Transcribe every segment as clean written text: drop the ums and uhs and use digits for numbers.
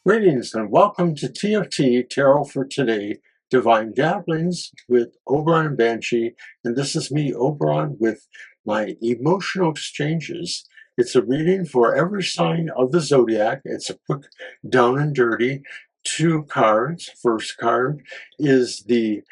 Greetings and welcome to TFT Tarot for Today, Divine Dabblings with Oberon and Banshee. And this is me, Oberon, with my emotional exchanges. It's a reading for every sign of the zodiac. It's a quick down and dirty. 2 cards. First card is the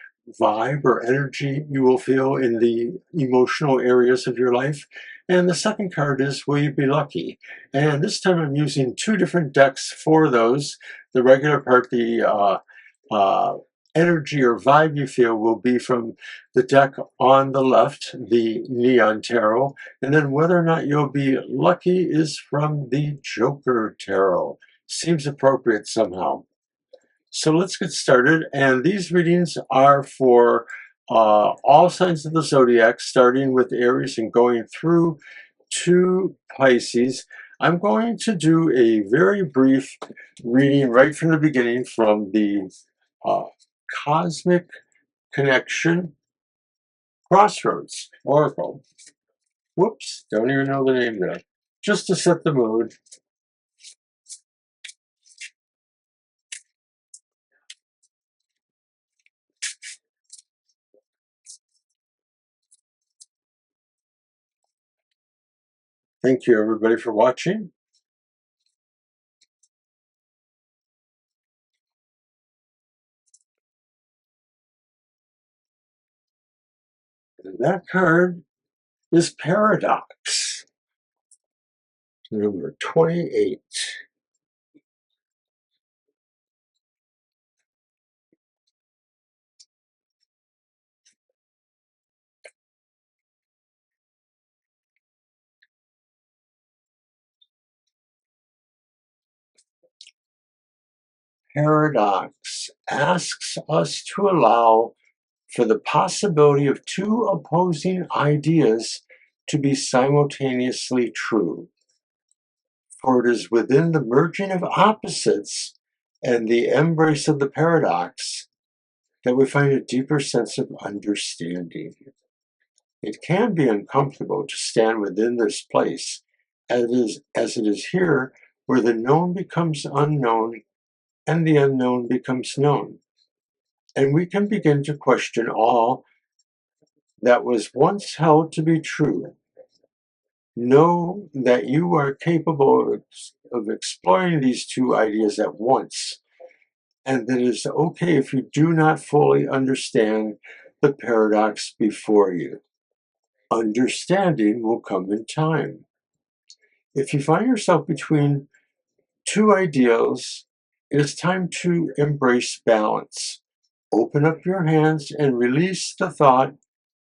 vibe or energy you will feel in the emotional areas of your life. And the second card is Will You Be Lucky? And this time I'm using 2 different decks for those. The regular part, the energy or vibe you feel will be from the deck on the left, the Neon Tarot. And then whether or not you'll be lucky is from the Joker Tarot. Seems appropriate somehow. So let's get started. And these readings are for all signs of the zodiac, starting with Aries and going through to Pisces. I'm going to do a very brief reading right from the beginning from the Cosmic Connection Crossroads Oracle. Whoops, don't even know the name there. Just to set the mood. Thank you, everybody, for watching. And that card is Paradox, number 28. Paradox asks us to allow for the possibility of 2 opposing ideas to be simultaneously true. For it is within the merging of opposites and the embrace of the paradox that we find a deeper sense of understanding. It can be uncomfortable to stand within this place, as it is here where the known becomes unknown and the unknown becomes known. And we can begin to question all that was once held to be true. Know that you are capable of exploring these 2 ideas at once, and that it is okay if you do not fully understand the paradox before you. Understanding will come in time. If you find yourself between 2 ideals, it is time to embrace balance. Open up your hands and release the thought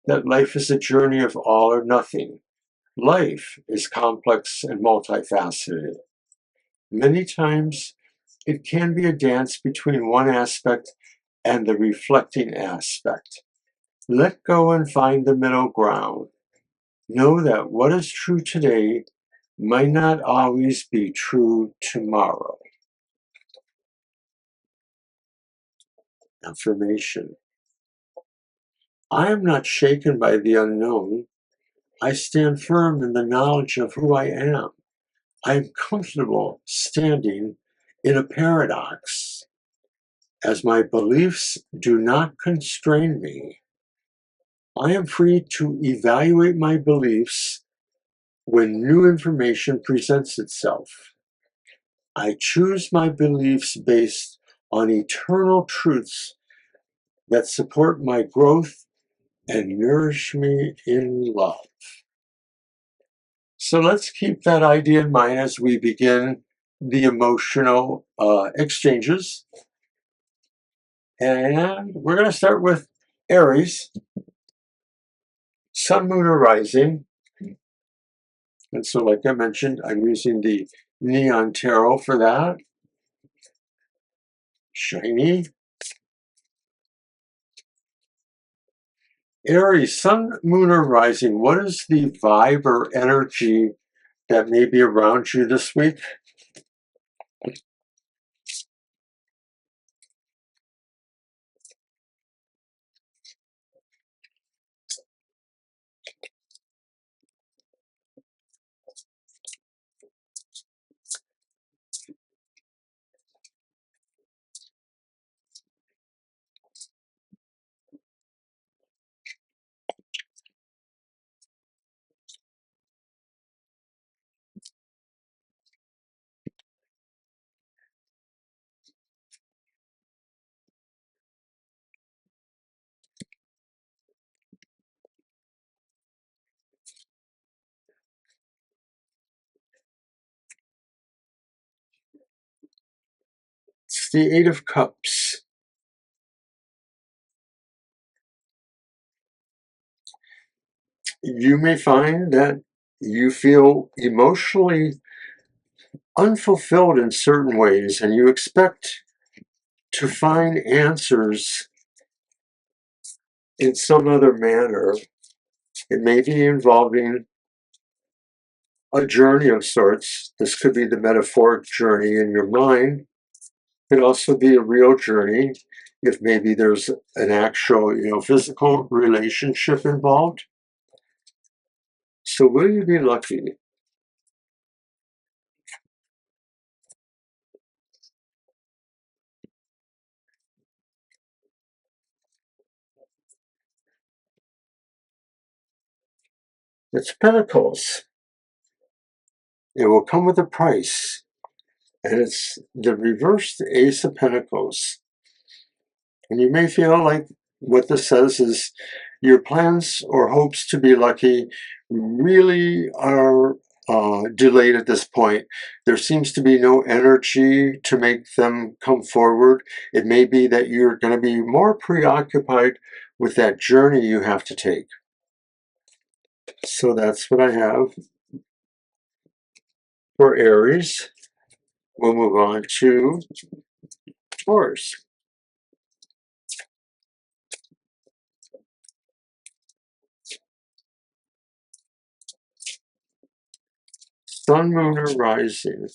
that life is a journey of all or nothing. Life is complex and multifaceted. Many times, it can be a dance between one aspect and the reflecting aspect. Let go and find the middle ground. Know that what is true today might not always be true tomorrow. Affirmation. I am not shaken by the unknown. I stand firm in the knowledge of who I am. I am comfortable standing in a paradox, as my beliefs do not constrain me. I am free to evaluate my beliefs when new information presents itself. I choose my beliefs based on eternal truths that support my growth and nourish me in love. So let's keep that idea in mind as we begin the emotional exchanges. And we're going to start with Aries, Sun, Moon, or Rising. And so, like I mentioned, I'm using the Neon Tarot for that. Shiny. Aries, Sun, Moon, or Rising. What is the vibe or energy that may be around you this week? It's the Eight of Cups. You may find that you feel emotionally unfulfilled in certain ways, and you expect to find answers in some other manner. It may be involving a journey of sorts. This could be the metaphoric journey in your mind. It could also be a real journey if maybe there's an actual, physical relationship involved. So will you be lucky? It's Pentacles. It will come with a price. And it's the reversed Ace of Pentacles. And you may feel like what this says is your plans or hopes to be lucky really are delayed at this point. There seems to be no energy to make them come forward. It may be that you're going to be more preoccupied with that journey you have to take. So that's what I have for Aries. We'll move on to Taurus. Sun, Moon, or Rising.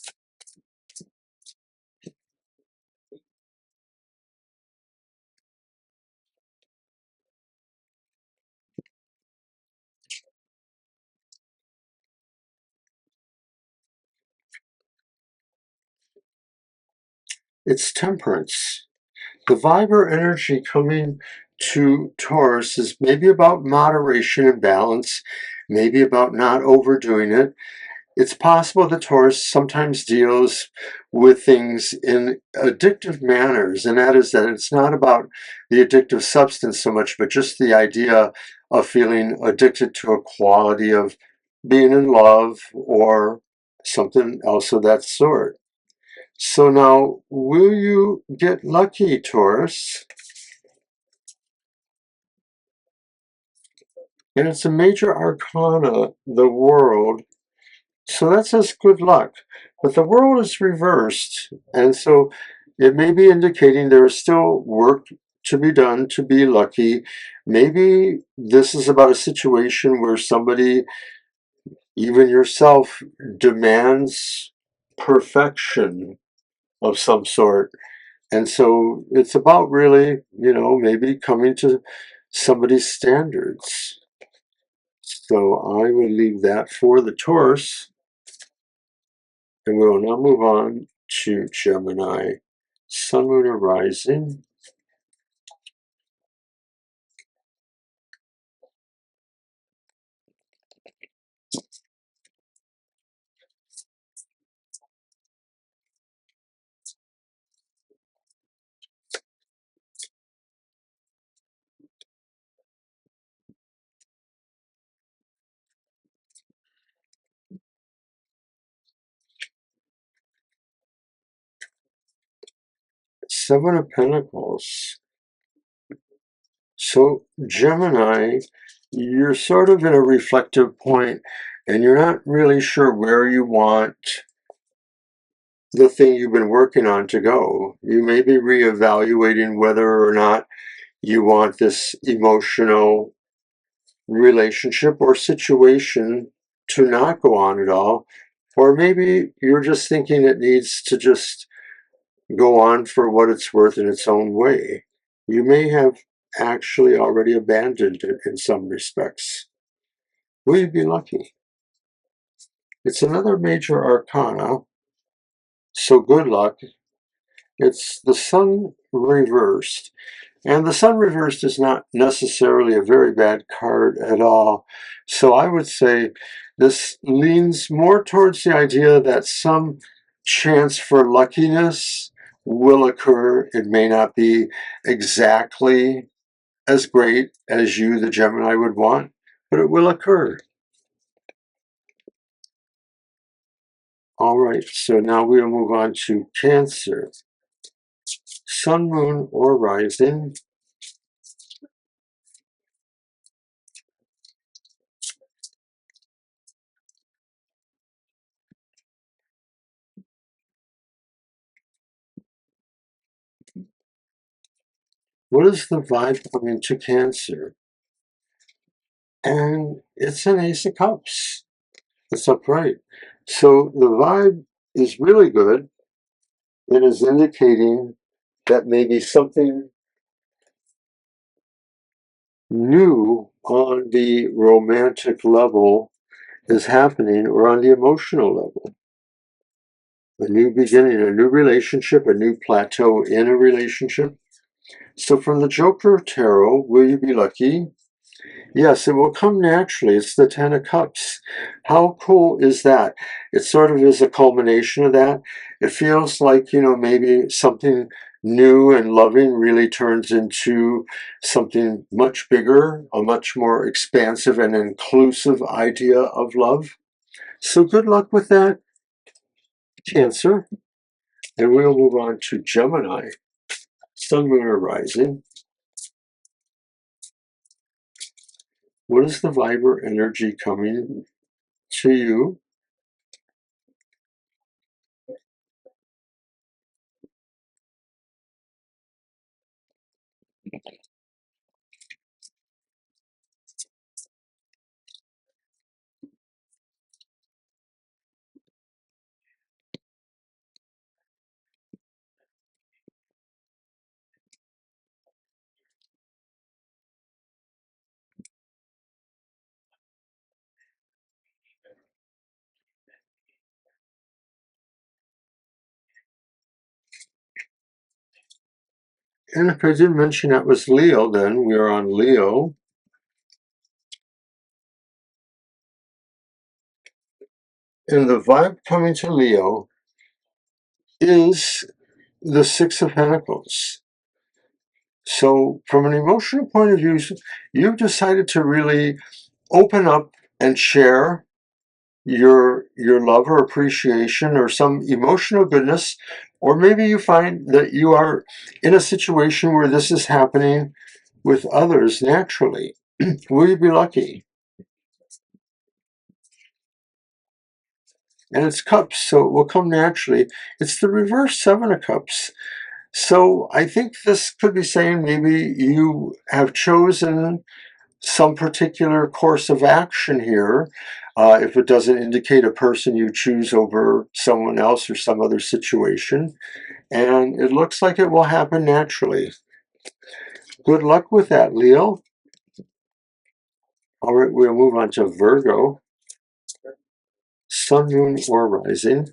It's Temperance. The Viber energy coming to Taurus is maybe about moderation and balance, maybe about not overdoing it. It's possible that Taurus sometimes deals with things in addictive manners, and that is that it's not about the addictive substance so much, but just the idea of feeling addicted to a quality of being in love or something else of that sort. So now, will you get lucky, Taurus? And it's a major arcana, the world. So that says good luck. But the world is reversed. And so it may be indicating there is still work to be done to be lucky. Maybe this is about a situation where somebody, even yourself, demands perfection of some sort. And so it's about really, maybe coming to somebody's standards. So I will leave that for the Taurus. And we will now move on to Gemini. Sun, Moon, or Rising. Seven of Pentacles. So Gemini, you're sort of in a reflective point and you're not really sure where you want the thing you've been working on to go. You may be reevaluating whether or not you want this emotional relationship or situation to not go on at all. Or maybe you're just thinking it needs to just go on for what it's worth in its own way. You may have actually already abandoned it in some respects. Will you be lucky? It's another major arcana, so good luck. It's the Sun reversed. And the Sun reversed is not necessarily a very bad card at all. So I would say this leans more towards the idea that some chance for luckiness will occur. It may not be exactly as great as you, the Gemini, would want, but it will occur. All right, so now we'll move on to Cancer. Sun, moon, or rising. What is the vibe coming to Cancer? And it's an Ace of Cups. It's upright. So the vibe is really good. It is indicating that maybe something new on the romantic level is happening, or on the emotional level. A new beginning, a new relationship, a new plateau in a relationship. So from the Joker Tarot, will you be lucky? Yes, it will come naturally. It's the Ten of Cups. How cool is that? It sort of is a culmination of that. It feels like, maybe something new and loving really turns into something much bigger, a much more expansive and inclusive idea of love. So good luck with that, Cancer. And we'll move on to Gemini, Sun, Moon, or Rising. What is the vibrant energy coming to you? And if I didn't mention that was Leo, then we're on Leo. And the vibe coming to Leo is the Six of Pentacles. So from an emotional point of view, you've decided to really open up and share your love or appreciation or some emotional goodness, or maybe you find that you are in a situation where this is happening with others naturally. Will you be lucky? And it's cups, so it will come naturally. It's the reverse Seven of Cups. So I think this could be saying maybe you have chosen some particular course of action here. If it doesn't indicate a person you choose over someone else or some other situation. And it looks like it will happen naturally. Good luck with that, Leo. All right, we'll move on to Virgo, Sun, Moon, or Rising.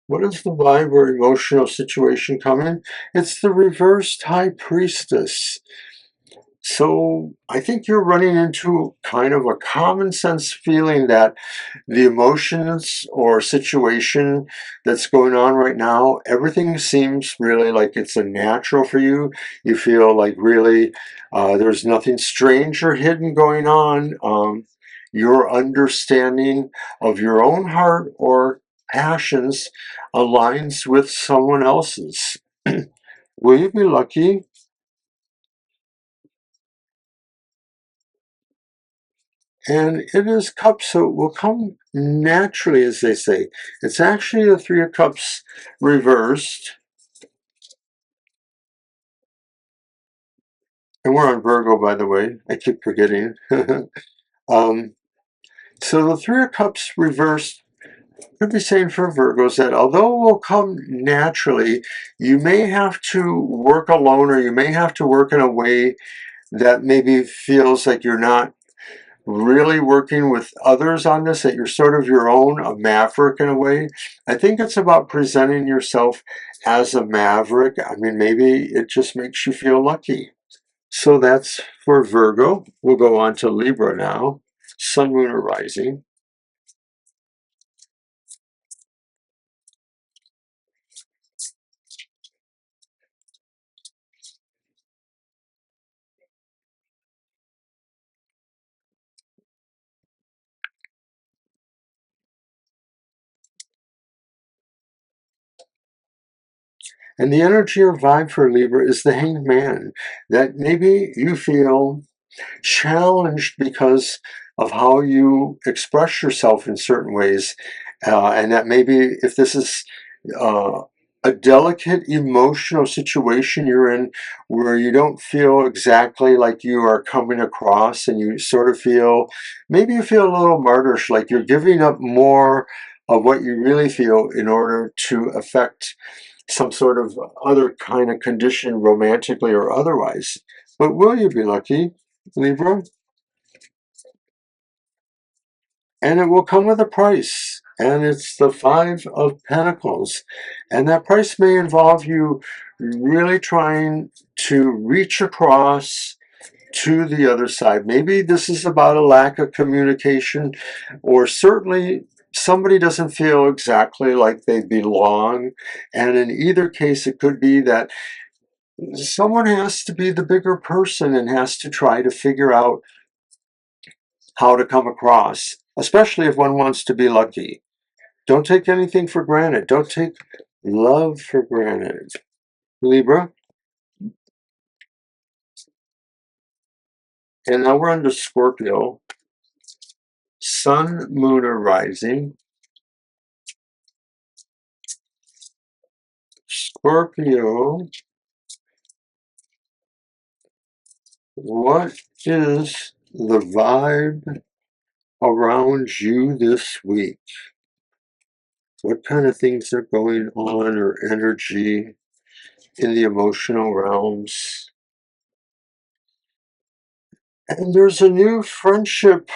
What is the vibe or emotional situation coming? It's the reversed High Priestess. So I think you're running into kind of a common sense feeling that the emotions or situation that's going on right now, everything seems really like it's a natural for you. You feel like really there's nothing strange or hidden going on. Your understanding of your own heart or passions aligns with someone else's. Will you be lucky? And it is cups, so it will come naturally, as they say. It's actually the Three of Cups reversed. And we're on Virgo, by the way. I keep forgetting. um, so the Three of Cups reversed could be saying for Virgos that although it will come naturally, you may have to work alone, or you may have to work in a way that maybe feels like you're not really working with others on this, that you're sort of your own, a maverick in a way. I think it's about presenting yourself as a maverick. I mean, maybe it just makes you feel lucky. So that's for Virgo. We'll go on to Libra now. Sun, Moon, or Rising. And the energy or vibe for Libra is the Hanged Man, that maybe you feel challenged because of how you express yourself in certain ways, and that maybe if this is a delicate emotional situation you're in where you don't feel exactly like you are coming across, and you sort of feel, maybe you feel a little martyrish, like you're giving up more of what you really feel in order to affect some sort of other kind of condition, romantically or otherwise. But will you be lucky, Libra? And it will come with a price. And it's the Five of Pentacles. And that price may involve you really trying to reach across to the other side. Maybe this is about a lack of communication, or certainly somebody doesn't feel exactly like they belong. And in either case, it could be that someone has to be the bigger person and has to try to figure out how to come across, especially if one wants to be lucky. Don't take anything for granted. Don't take love for granted. Libra. And now we're on to Scorpio. Sun, Moon, or Rising. Scorpio, what is the vibe around you this week? What kind of things are going on, or energy in the emotional realms? And there's a new friendship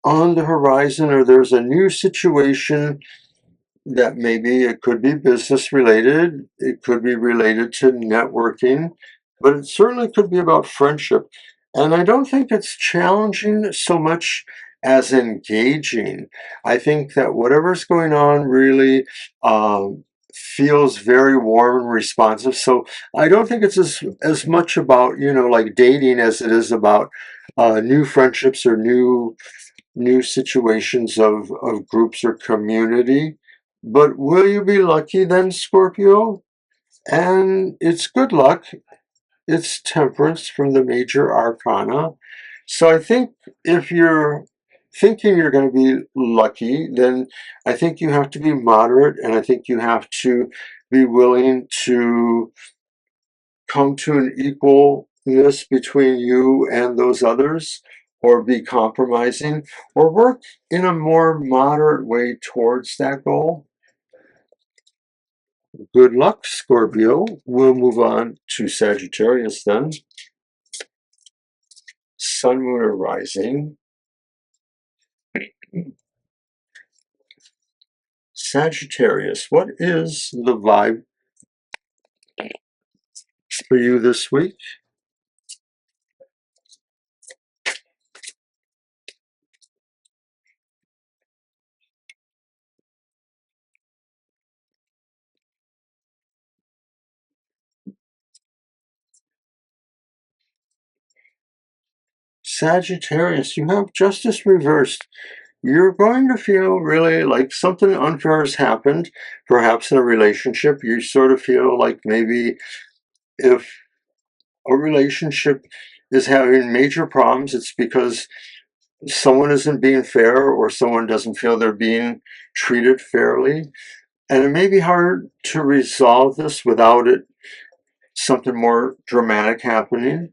on the horizon, or there's a new situation that maybe it could be business related, it could be related to networking, but it certainly could be about friendship. And I don't think it's challenging so much as engaging. I think that whatever's going on really feels very warm and responsive. So I don't think it's as much about, like dating, as it is about new friendships or new situations of groups or community. But will you be lucky then, Scorpio? And it's good luck. It's temperance from the major arcana. So I think if you're thinking you're going to be lucky, then I think you have to be moderate, and I think you have to be willing to come to an equalness between you and those others, or be compromising, or work in a more moderate way towards that goal. Good luck, Scorpio. We'll move on to Sagittarius then. Sun, Moon, or Rising. Sagittarius, what is the vibe for you this week? Sagittarius, you have Justice reversed. You're going to feel really like something unfair has happened, perhaps in a relationship. You sort of feel like maybe if a relationship is having major problems, it's because someone isn't being fair, or someone doesn't feel they're being treated fairly. And it may be hard to resolve this without it something more dramatic happening.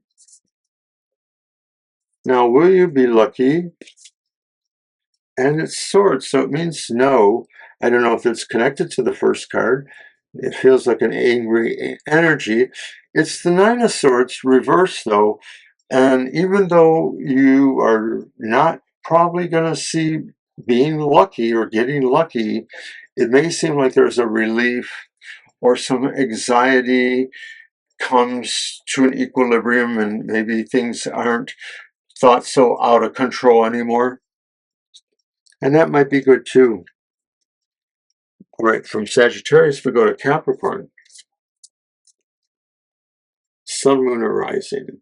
Now, will you be lucky? And it's swords, so it means no. I don't know if it's connected to the first card. It feels like an angry energy. It's the Nine of Swords reversed, though. And even though you are not probably going to see being lucky or getting lucky, it may seem like there's a relief, or some anxiety comes to an equilibrium, and maybe things aren't thought so out of control anymore. And that might be good too. All right, from Sagittarius, we go to Capricorn. Sun, Moon, or Rising.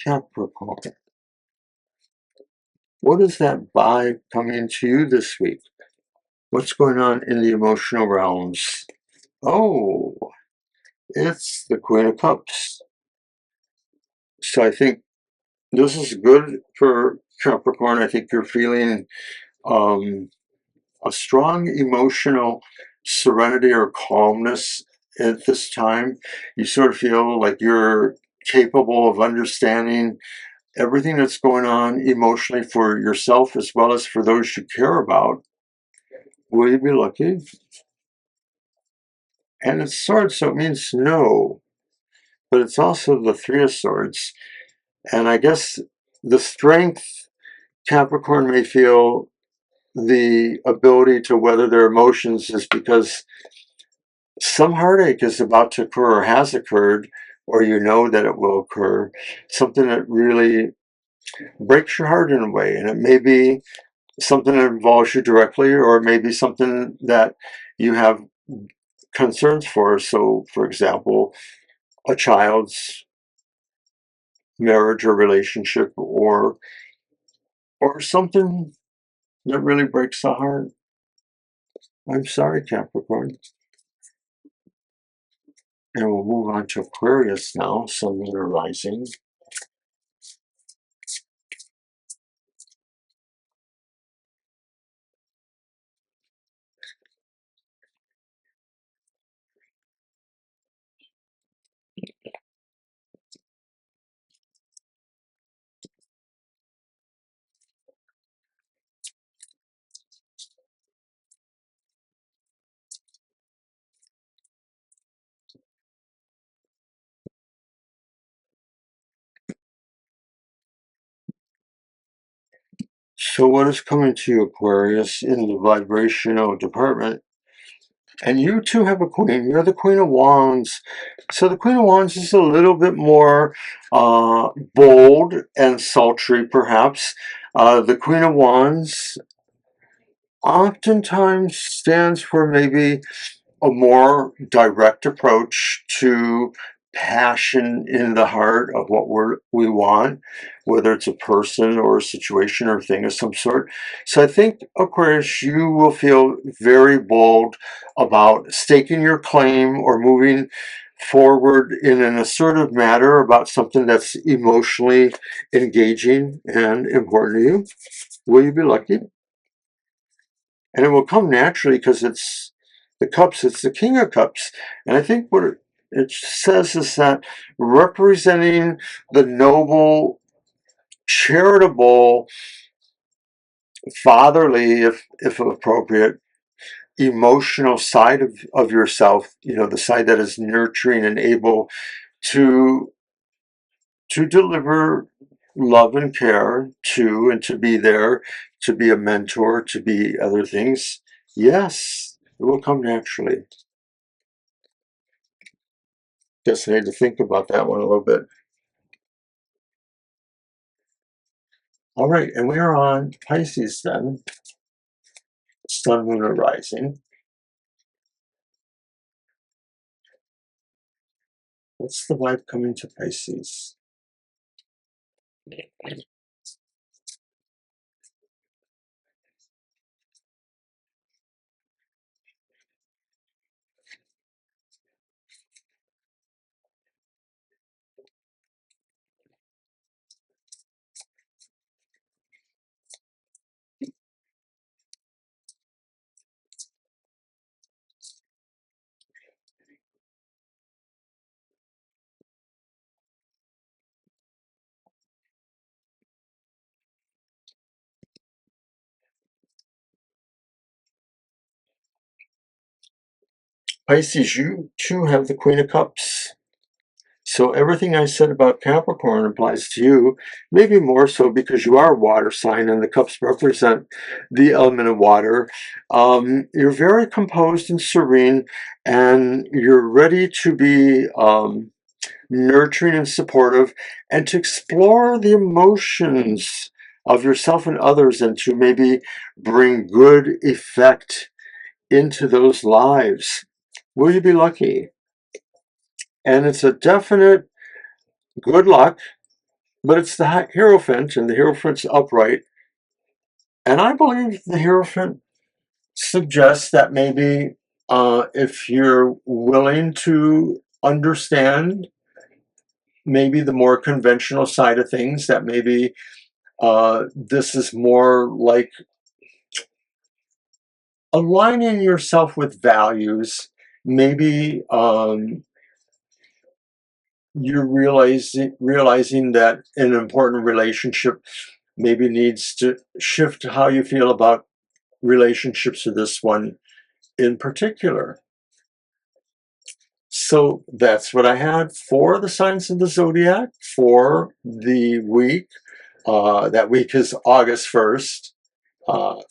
Capricorn. What is that vibe coming to you this week? What's going on in the emotional realms? Oh, it's the Queen of Cups. So I think this is good for Capricorn. I think you're feeling a strong emotional serenity or calmness at this time. You sort of feel like you're capable of understanding everything that's going on emotionally for yourself as well as for those you care about. Will you be lucky? And it's swords, so it means no, but it's also the Three of Swords. And I guess the strength Capricorn may feel, the ability to weather their emotions, is because some heartache is about to occur or has occurred, or you know that it will occur, something that really breaks your heart in a way. And it may be something that involves you directly, or it may be something that you have concerns for. So, for example, a child's marriage or relationship, or something that really breaks the heart. I'm sorry, Capricorn. And we'll move on to Aquarius now, Sun, Moon, or Rising. So what is coming to you, Aquarius, in the vibrational department? And you too have a queen. You're the Queen of Wands. So the Queen of Wands is a little bit more bold and sultry, perhaps. The Queen of Wands oftentimes stands for maybe a more direct approach to passion in the heart of what we want, whether it's a person or a situation or thing of some sort. So I think, Aquarius, you will feel very bold about staking your claim or moving forward in an assertive manner about something that's emotionally engaging and important to you. Will you be lucky? And it will come naturally because it's the cups, it's the King of Cups. And I think what it says is that representing the noble, charitable, fatherly, if appropriate, emotional side of yourself, the side that is nurturing and able to deliver love and care to, and to be there, to be a mentor, to be other things. Yes, it will come naturally. Guess I need to think about that one a little bit. All right, and we are on Pisces then. Sun, Moon, or Rising. What's the vibe coming to Pisces? Pisces, you too have the Queen of Cups. So everything I said about Capricorn applies to you, maybe more so because you are a water sign and the cups represent the element of water. You're very composed and serene, and you're ready to be nurturing and supportive, and to explore the emotions of yourself and others, and to maybe bring good effect into those lives. Will you be lucky? And it's a definite good luck But it's the Hierophant, and the Hierophant's upright. And I believe the Hierophant suggests that maybe if you're willing to understand maybe the more conventional side of things, that maybe this is more like aligning yourself with values. Maybe you're realizing that an important relationship maybe needs to shift how you feel about relationships to this one in particular. So that's what I had for the signs of the zodiac for the week. That week is August 1st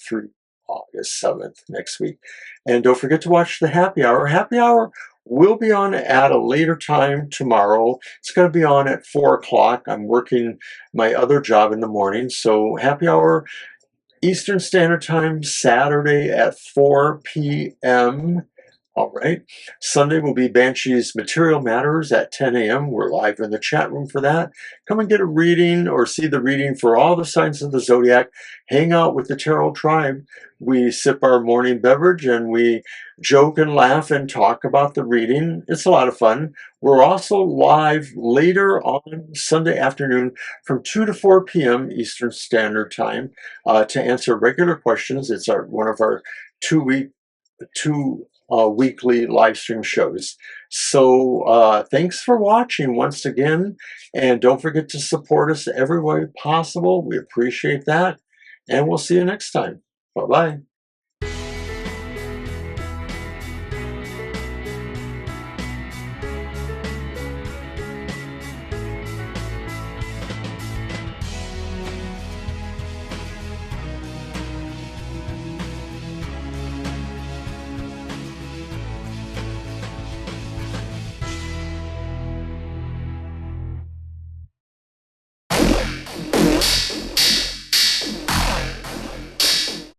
through August 7th next week. And don't forget to watch the happy hour. Happy hour will be on at a later time tomorrow. It's going to be on at 4 o'clock. I'm working my other job in the morning. So happy hour Eastern Standard Time, Saturday at 4 p.m. All right. Sunday will be Banshee's Material Matters at 10 a.m. We're live in the chat room for that. Come and get a reading or see the reading for all the signs of the zodiac. Hang out with the Tarot Tribe. We sip our morning beverage and we joke and laugh and talk about the reading. It's a lot of fun. We're also live later on Sunday afternoon from 2 to 4 p.m. Eastern Standard Time to answer regular questions. It's one of our two weekly live stream shows. So thanks for watching once again, and don't forget to support us every way possible. We appreciate that, and we'll see you next time. Bye-bye.